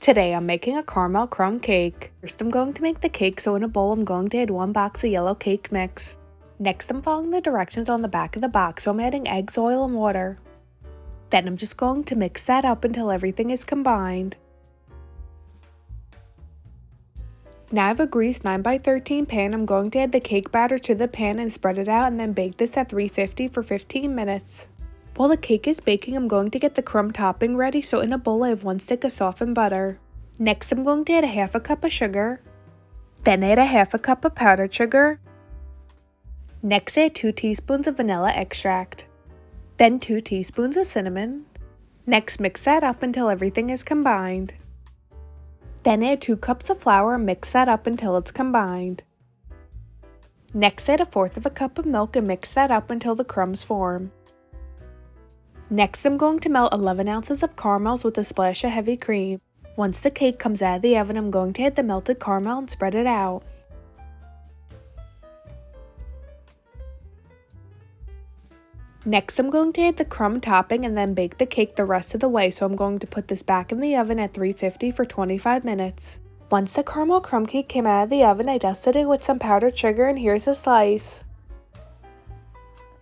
Today I'm making a caramel crumb cake. First I'm going to make the cake, so in a bowl I'm going to add 1 box of yellow cake mix. Next I'm following the directions on the back of the box, so I'm adding eggs, oil, and water. Then I'm just going to mix that up until everything is combined. Now I have a greased 9x13 pan. I'm going to add the cake batter to the pan and spread it out and then bake this at 350 for 15 minutes. While the cake is baking, I'm going to get the crumb topping ready, so in a bowl I have 1 stick of softened butter. Next I'm going to add a half a cup of sugar. Then add a half a cup of powdered sugar. Next add 2 teaspoons of vanilla extract. Then 2 teaspoons of cinnamon. Next mix that up until everything is combined. Then add 2 cups of flour and mix that up until it's combined. Next add 1/4 cup of milk and mix that up until the crumbs form. Next I'm going to melt 11 ounces of caramels with a splash of heavy cream. Once the cake comes out of the oven, I'm going to add the melted caramel and spread it out. Next I'm going to add the crumb topping and then bake the cake the rest of the way, so I'm going to put this back in the oven at 350 for 25 minutes. Once the caramel crumb cake came out of the oven, I dusted it with some powdered sugar, and here's a slice.